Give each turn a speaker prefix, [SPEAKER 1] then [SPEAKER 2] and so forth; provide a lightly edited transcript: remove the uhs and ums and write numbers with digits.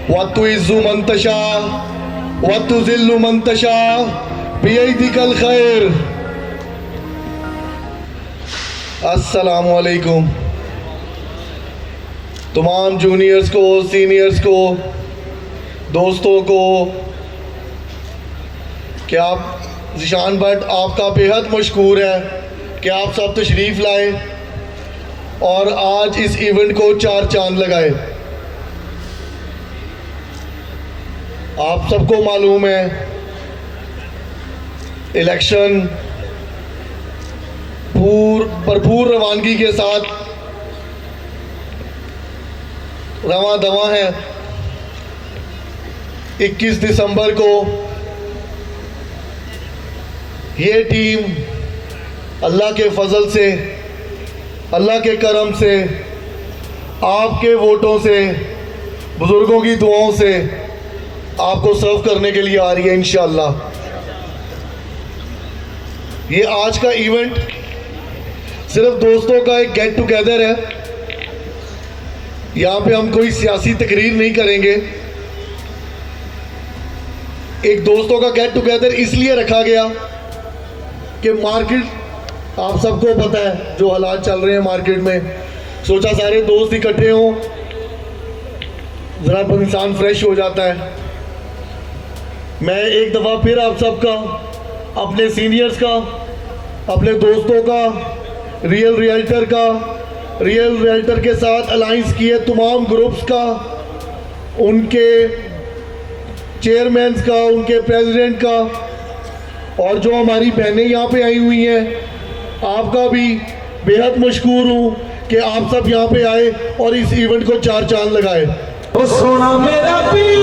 [SPEAKER 1] वतुइज़्ज़ु मन तशा वतुज़िल्लु मन तशा बियदिकल खैर। अस्सलामु अलैकुम। तमाम जूनियर्स को, सीनियर्स को, दोस्तों को कि आप ज़ीशान भट्ट आपका बेहद मशकूर है कि आप सब तशरीफ़ लाए और आज इस इवेंट को चार चांद लगाए। आप सबको मालूम है इलेक्शन भरपूर रवानगी के साथ रवां दवा है। 21 दिसंबर को ये टीम अल्लाह के फजल से, अल्लाह के करम से, आपके वोटों से, बुजुर्गों की दुआओं से आपको सर्व करने के लिए आ रही है इंशाअल्लाह। ये आज का इवेंट सिर्फ दोस्तों का एक गेट टुगेदर है। यहाँ पे हम कोई सियासी तकरीर नहीं करेंगे। एक दोस्तों का गेट टुगेदर इसलिए रखा गया कि मार्केट आप सबको पता है जो हालात चल रहे हैं मार्केट में। सोचा सारे दोस्त इकट्ठे हों, ज़रा इंसान फ्रेश हो जाता है। मैं एक दफ़ा फिर आप सबका, अपने सीनियर्स का, अपने दोस्तों का, रियल रियल्टर के साथ अलाइंस किए तमाम ग्रुप्स का, उनके चेयरमैन का, उनके प्रेसिडेंट का, और जो हमारी बहनें यहाँ पे आई हुई हैं, आपका भी बेहद मशकूर हूँ कि आप सब यहाँ पे आए और इस इवेंट को चार चांद लगाए।
[SPEAKER 2] सोना मेरा पीर